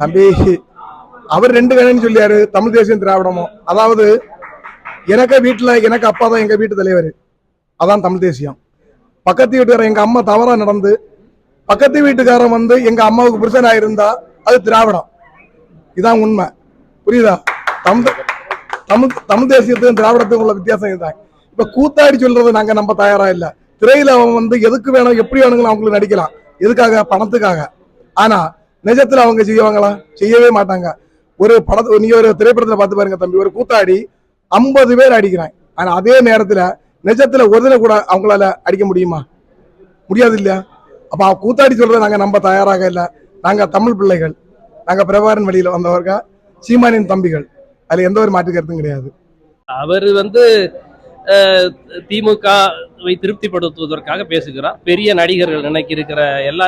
தம்பி, அவர் ரெண்டு கணன்னு சொல்லியாரு, தமிழ் தேசியம் திராவிடமும். அதாவது எனக்கு வீட்டுல எனக்கு அப்பா தான் எங்க வீட்டு தலைவர், அதான் தமிழ் தேசியம். பக்கத்து வீட்டுக்காரன் எங்க அம்மா தவறா நடந்து பக்கத்து வீட்டுக்காரன் வந்து எங்க அம்மாவுக்கு புருஷனா இருந்தா அது திராவிடம். இதான் உண்மை, புரியுதா? தமிழ் தமிழ் தமிழ் தேசியத்துக்கும் திராவிடத்துக்கும் உள்ள வித்தியாசம் இதுதான். இப்ப கூத்தாடி சொல்றது நாங்க நம்ப தயாரா இல்ல. திரையில அவன் வந்து எதுக்கு வேணும் எப்படி வேணுங்களும் அவங்களுக்கு நடிக்கலாம், எதுக்காக? பணத்துக்காக. ஆனா நிஜத்துல அவங்க செய்வாங்களா? செய்யவே மாட்டாங்க. ஒரு படத்தை நீங்க ஒரு திரைப்படத்துல பார்த்து பாருங்க தம்பி, ஒரு கூத்தாடி 50 பேர் அடிக்கிறான். ஆனா அதே நேரத்துல நிஜத்துல ஒருத்தனை கூட அவங்களால அடிக்க முடியுமா? முடியாது இல்லையா? அப்ப கூத்தாடி சொல்றதை நாங்க நம்ப தயாராக இல்ல. நாங்க தமிழ் பிள்ளைகள், நாங்க பிரபாரன் வழியில வந்தவர்கள், சீமானின் தம்பிகள். அதுல எந்த ஒரு மாற்று கருத்தும் கிடையாது. அவர் திமுகவை திருப்திப்படுத்துவதற்காக பேசுகிறார். பெரிய நடிகர்கள் இன்னைக்கு இருக்கிற எல்லா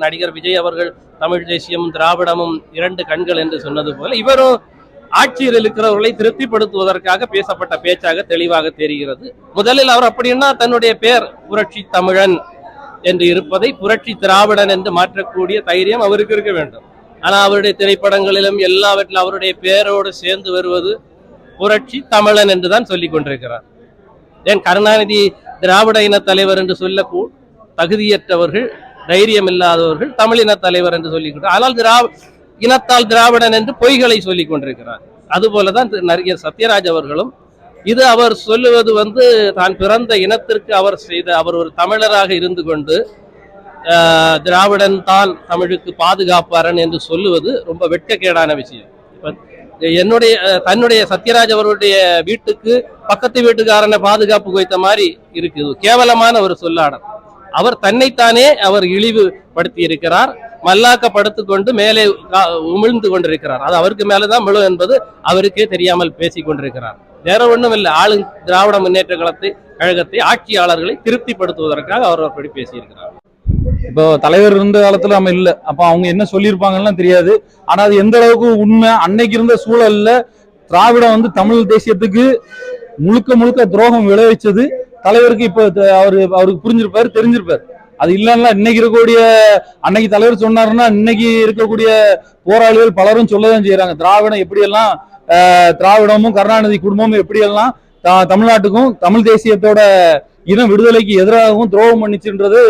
நடிகர் விஜய் அவர்கள் தமிழ் தேசியமும் திராவிடமும் இரண்டு கண்கள் என்று சொன்னது போல இவரும் ஆட்சியில் இருக்கிறவர்களை திருப்திப்படுத்துவதற்காக பேசப்பட்ட பேச்சாக தெளிவாக தெரிகிறது. முதலில் அவர் அப்படின்னா தன்னுடைய பேர் புரட்சி தமிழன் என்று இருப்பதை புரட்சி திராவிடன் என்று மாற்றக்கூடிய தைரியம் அவருக்கு இருக்க வேண்டும். ஆனா அவருடைய திரைப்படங்களிலும் எல்லாவற்றிலும் அவருடைய பேரோடு சேர்ந்து வருவது புரட்சி தமிழன் என்றுதான் சொல்லிக் கொண்டிருக்கிறார். ஏன் கருணாநிதி திராவிட இன தலைவர் என்று சொல்ல தகுதியற்றவர்கள், தைரியம் இல்லாதவர்கள் தமிழின தலைவர் என்று சொல்லிக் கொண்டார். ஆனால் இனத்தால் திராவிடன் என்று பொய்களை சொல்லிக் கொண்டிருக்கிறார். அதுபோலதான் நடிகர் சத்யராஜ் அவர்களும் இது அவர் சொல்லுவது தான் பிறந்த இனத்திற்கு அவர் ஒரு தமிழராக இருந்து கொண்டு திராவிடன் தான் தமிழுக்கு பாதுகாப்பாரன் என்று சொல்லுவது ரொம்ப வெட்கக்கேடான விஷயம். தன்னுடைய சத்யராஜ் அவருடைய வீட்டுக்கு பக்கத்து வீட்டுக்காரனை பாதுகாப்பு வைத்த மாதிரி இருக்குது. கேவலமான ஒரு சொல்லாடல். அவர் தன்னைத்தானே அவர் இழிவுபடுத்தி இருக்கிறார், மல்லாக்கப்படுத்திக் கொண்டு மேலே உமிழ்ந்து கொண்டிருக்கிறார். அது அவருக்கு மேலதான் விழும் என்பது அவருக்கே தெரியாமல் பேசிக் கொண்டிருக்கிறார். வேற ஒண்ணும் இல்லை. திராவிட முன்னேற்ற கழகத்தை ஆட்சியாளர்களை திருப்திப்படுத்துவதற்காக அவர் அப்படி பேசியிருக்கிறார். இப்போ தலைவர் இருந்த காலத்துல நம்ம இல்ல, அப்ப அவங்க என்ன சொல்லியிருப்பாங்கன்னா தெரியாது. ஆனா அது எந்த அளவுக்கு உண்மை, அன்னைக்கு இருந்த சூழல்ல திராவிடம் தமிழ் தேசியத்துக்கு முழுக்க முழுக்க துரோகம் விளைவிச்சது தலைவருக்கு இப்ப அவருக்கு புரிஞ்சிருப்பாரு, தெரிஞ்சிருப்பாரு. அது இல்லைன்னா இன்னைக்கு இருக்கக்கூடிய அன்னைக்கு தலைவர் சொன்னாருன்னா இன்னைக்கு இருக்கக்கூடிய போராளிகள் பலரும் சொல்லதான் செய்யறாங்க. திராவிடம் எப்படியெல்லாம் திராவிடமும் கருணாநிதி குடும்பமும் எப்படியெல்லாம் தமிழ்நாட்டுக்கும் தமிழ் தேசியத்தோட இனம் விடுதலைக்கு எதிராகவும் துரோகம் பண்ணிச்சுன்றது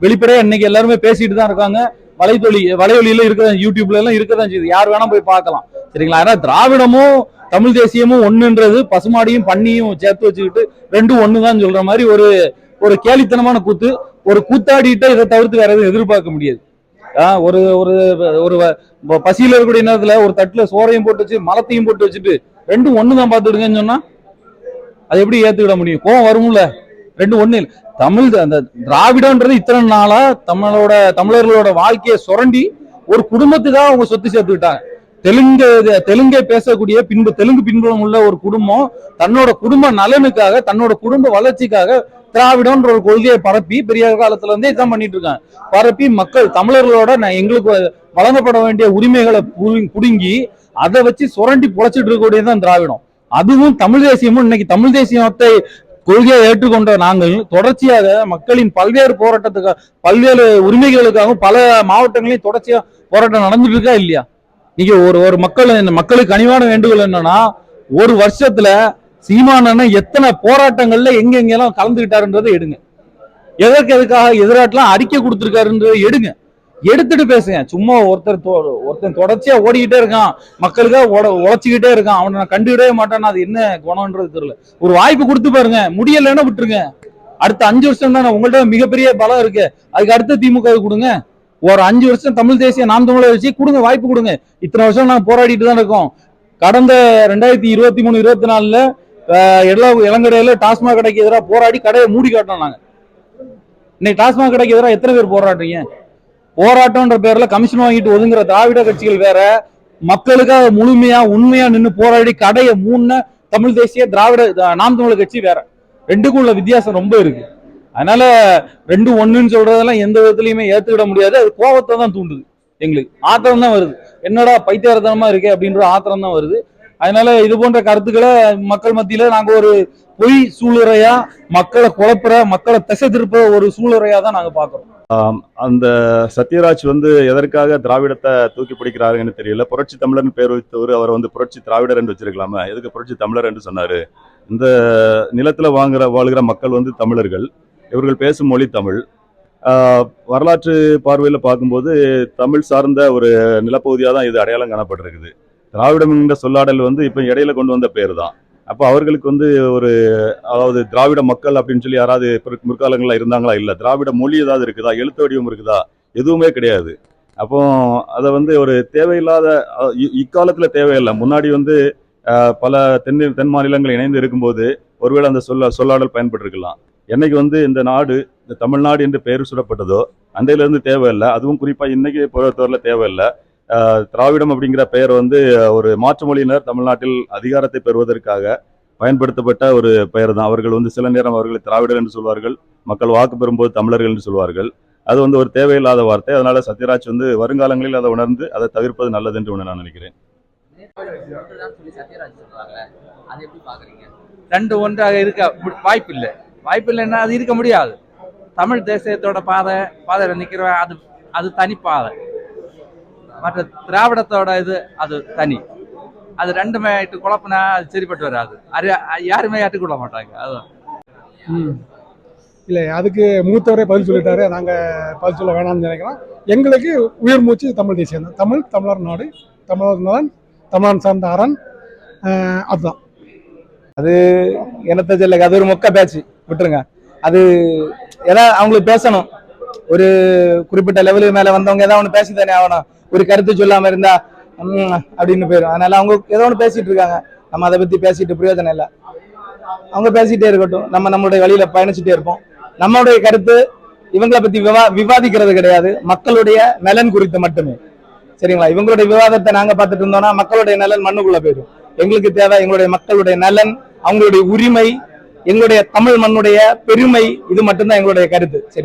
வெளிப்படையா இன்னைக்கு எல்லாருமே பேசிட்டு தான் இருக்காங்க. வலைவழியில இருக்கதான், யூடியூப்ல எல்லாம் இருக்கதான் செய்யுது, யார் வேணா போய் பார்க்கலாம். சரிங்களா? ஆனா திராவிடமும் தமிழ் தேசியமும் ஒண்ணுன்றது பசுமாடியும் பன்னியும் சேர்த்து வச்சுக்கிட்டு ரெண்டும் ஒண்ணுதான் சொல்ற மாதிரி ஒரு கேலித்தனமான கூத்து. ஒரு கூத்தாடிட்ட இதை தவிர்த்து வேற எதுவும் எதிர்பார்க்க முடியாது. ஒரு ஒரு பசியில இருக்கக்கூடிய நேரத்துல ஒரு தட்டுல சோறையும் போட்டு வச்சு மலத்தையும் போட்டு வச்சுட்டு ரெண்டும் ஒண்ணுதான் பார்த்துடுங்கன்னு சொன்னா அது எப்படி ஏத்துக்கிட முடியும்? கோவம் வரும்ல. ரெண்டும் ஒண்ணு இல்லை. அந்த திராவிடன்றது இத்தனை நாளா தமிழர்களோட வாழ்க்கையை சுரண்டி ஒரு குடும்பத்துக்காக அவங்க சொத்து சேர்த்துக்கிட்டாங்க. தெலுங்கை பேசக்கூடிய தெலுங்கு பின்புலம் உள்ள ஒரு குடும்பம் தன்னோட குடும்ப நலனுக்காக, தன்னோட குடும்ப வளர்ச்சிக்காக திராவிடம்ன்ற ஒரு கொள்கையை பரப்பி பெரிய காலத்துல இருந்தே இதான் பண்ணிட்டு இருக்காங்க. பரப்பி மக்கள் தமிழர்களோட எங்களுக்கு வழங்கப்பட வேண்டிய உரிமைகளை புடுங்கி அதை வச்சு சுரண்டி பொழைச்சிட்டு இருக்கக்கூடியதான் திராவிடம். அதுவும் தமிழ் தேசியமும் இன்னைக்கு தமிழ் தேசியத்தை கொள்கையை ஏற்றுக்கொண்ட நாங்கள் தொடர்ச்சியாக மக்களின் பல்வேறு போராட்டத்துக்காக, பல்வேறு உரிமைகளுக்காகவும் பல மாவட்டங்களையும் தொடர்ச்சியா போராட்டம் நடந்துட்டு இருக்கா இல்லையா? நீங்க ஒரு மக்களுக்கு கனிவான வேண்டுகோள் என்னன்னா, ஒரு வருஷத்துல சீமானன் எத்தனை போராட்டங்கள்ல எங்கெங்கெல்லாம் கலந்துகிட்டாருன்றதை எடுங்க. எதுக்காக எதிராட்டெல்லாம் அறிக்கை கொடுத்திருக்காருன்றதை எடுங்க. எடுத்துட்டு பேசுங்க. சும்மா ஒருத்தன் தொடர்ச்சியா ஓடிக்கிட்டே இருக்கான், மக்களுக்காக உழைச்சிக்கிட்டே இருக்கான், அவனை நான் கண்டுக்கிட்டே மாட்டான், அது என்ன குணம்ன்றது தெரியல. ஒரு வாய்ப்பு கொடுத்து பாருங்க. முடியலன்னா விட்டுருங்க. அடுத்த 5 வருஷம் தானே உங்கள்ட்ட மிகப்பெரிய பலம் இருக்கு. அதுக்கு அடுத்த திமுக கொடுங்க. ஒரு 5 வருஷம் தமிழ் தேசிய நாம் தமிழை வச்சு கொடுங்க, வாய்ப்பு கொடுங்க. இத்தனை வருஷம் நான் போராடிட்டு தான் இருக்கோம். கடந்த 2023-24 இளங்கடையில டாஸ்மாக் கடைக்கு எதிராக போராடி கடையை மூடி காட்டோம் நாங்க. இன்னைக்கு டாஸ்மாக் கடைக்கு எதிராக எத்தனை பேர் போராடுறீங்க? போராட்டம்ன்ற பேர்ல கமிஷன் வாங்கிட்டு ஒதுங்குற திராவிட கட்சிகள் வேற, மக்களுக்காக முழுமையா உண்மையா நின்று போராடி கடையை மூணு தமிழ் தேசிய திராவிட நாம் தமிழர் கட்சி வேற. ரெண்டுக்கும் உள்ள வித்தியாசம் ரொம்ப இருக்கு. அதனால ரெண்டும் ஒண்ணுன்னு சொல்றதெல்லாம் எந்த விதத்துலயுமே ஏத்துக்கிட முடியாது. அது கோபத்தை தான் தூண்டுது. எங்களுக்கு ஆத்திரம் தான் வருது. என்னடா பைத்தியாரத்தனமா இருக்கே அப்படின்ற ஆத்திரம் தான் வருது. அதனால இது போன்ற கருத்துக்களை மக்கள் மத்தியில நாங்க ஒரு பொய் சூளுரையா, மக்களை குழப்புற, மக்களை திசை திருப்புற ஒரு சூளுரையா தான் நாங்க பாக்குறோம். அந்த சத்யராஜ் வந்து எதற்காக திராவிடத்தை தூக்கி பிடிக்கிறாருன்னு தெரியல. புரட்சி தமிழர்னு பேர் வைத்தவர் அவர் வந்து புரட்சி திராவிடர் என்று வச்சிருக்கலாமா? எதுக்கு புரட்சி தமிழர் என்று சொன்னாரு? இந்த நிலத்துல வாழ்கிற மக்கள் வந்து தமிழர்கள், இவர்கள் பேசும் மொழி தமிழ். வரலாற்று பார்வையில் பார்க்கும்போது தமிழ் சார்ந்த ஒரு நிலப்பகுதியாக தான் இது அடையாளம் காணப்பட்டிருக்குது. திராவிடம் என்ற சொல்லாடல் வந்து இப்போ இடையில கொண்டு வந்த பேர் தான். அப்போ அவர்களுக்கு வந்து ஒரு, அதாவது திராவிட மக்கள் அப்படின்னு சொல்லி யாராவது முற்காலங்களில் இருந்தாங்களா? இல்லை. திராவிட மொழி ஏதாவது இருக்குதா? எழுத்து வடிவம் இருக்குதா? எதுவுமே கிடையாது. அப்போ அதை வந்து ஒரு தேவையில்லாத, இக்காலத்தில் தேவையில்லை. முன்னாடி வந்து பல தென் மாநிலங்கள் இணைந்து இருக்கும்போது ஒருவேளை அந்த சொல்லாடல் பயன்பட்டிருக்கலாம். என்னைக்கு வந்து இந்த நாடு, இந்த தமிழ்நாடு என்று பெயர் சுடப்பட்டதோ அன்றையிலிருந்து தேவையில்லை. அதுவும் குறிப்பாக இன்னைக்கு பொறுத்தவரையில் தேவையில்லை. திராவிடம் அப்படிங்கிற பெயர் வந்து ஒரு மாற்று மொழியினர் தமிழ்நாட்டில் அதிகாரத்தை பெறுவதற்காக பயன்படுத்தப்பட்ட ஒரு பெயர் தான். அவர்கள் வந்து சில நேரம் அவர்களை திராவிடர் என்று சொல்வார்கள், மக்கள் வாக்கு பெறும்போது தமிழர்கள் என்று சொல்வார்கள். அது வந்து ஒரு தேவையில்லாத வார்த்தை. அதனால சத்யராஜ் வந்து வருங்காலங்களில் அதை உணர்ந்து அதை தவிர்ப்பது நல்லது என்று நான் நினைக்கிறேன். ரெண்டு ஒன்றாக இருக்க வாய்ப்பில்லை. வாய்ப்பில்லைன்னா அது இருக்க முடியாது. தமிழ் தேசியத்தோட பாதையில நிற்கிற அது தனி பாதை. மற்ற திராவிடத்தோட அது தனி. அது ரெண்டுமே ஆயிட்டு குழப்பினா அது சரிப்பட்டு வராது. யாருமே ஏற்றுக்கொள்ள மாட்டாங்க. அதுதான். இல்லை, அதுக்கு மூத்தவரே பதில் சொல்லிட்டாரு. நாங்கள் பதில் சொல்ல வேணாம்னு நினைக்கிறோம். எங்களுக்கு உயிர் மூச்சு தமிழ் தேசியம் தான். தமிழர் நாடு, தமிழர் நலன், தமிழன் சார்ந்த அரண், அதுதான். அது என்னத்த சொல்ல, அது ஒரு மொக்க பேச்சு, விட்டுருங்க. அது ஏதாவது அவங்களுக்கு பேசணும். ஒரு குறிப்பிட்ட லெவலுக்கு மேல வந்தவங்க ஏதாவது ஒன்று பேசித்தானே ஆகணும். ஒரு கருத்து சொல்லாம இருந்தா அப்படின்னு போயிடும். அதனால அவங்க ஏதோ ஒன்று பேசிட்டு இருக்காங்க. நம்ம அதை பத்தி பேசிட்டு பிரயோஜனம் இல்லை. அவங்க பேசிட்டே இருக்கட்டும், நம்ம நம்மளுடைய வழியில பயணிச்சுட்டே இருப்போம். நம்மளுடைய கருத்து இவங்களை பத்தி விவாதிக்கிறது கிடையாது, மக்களுடைய நலன் குறித்து மட்டுமே. சரிங்களா? இவங்களுடைய விவாதத்தை நாங்க பார்த்துட்டு இருந்தோம்னா மக்களுடைய நலன் மண்ணுக்குள்ள போயிடும். எங்களுக்கு தேவை எங்களுடைய மக்களுடைய நலன், அவங்களுடைய உரிமை, எங்களுடைய தமிழ் மண்ணுடைய பெருமை. இது மட்டும்தான் எங்களுடைய கருத்து. சரி.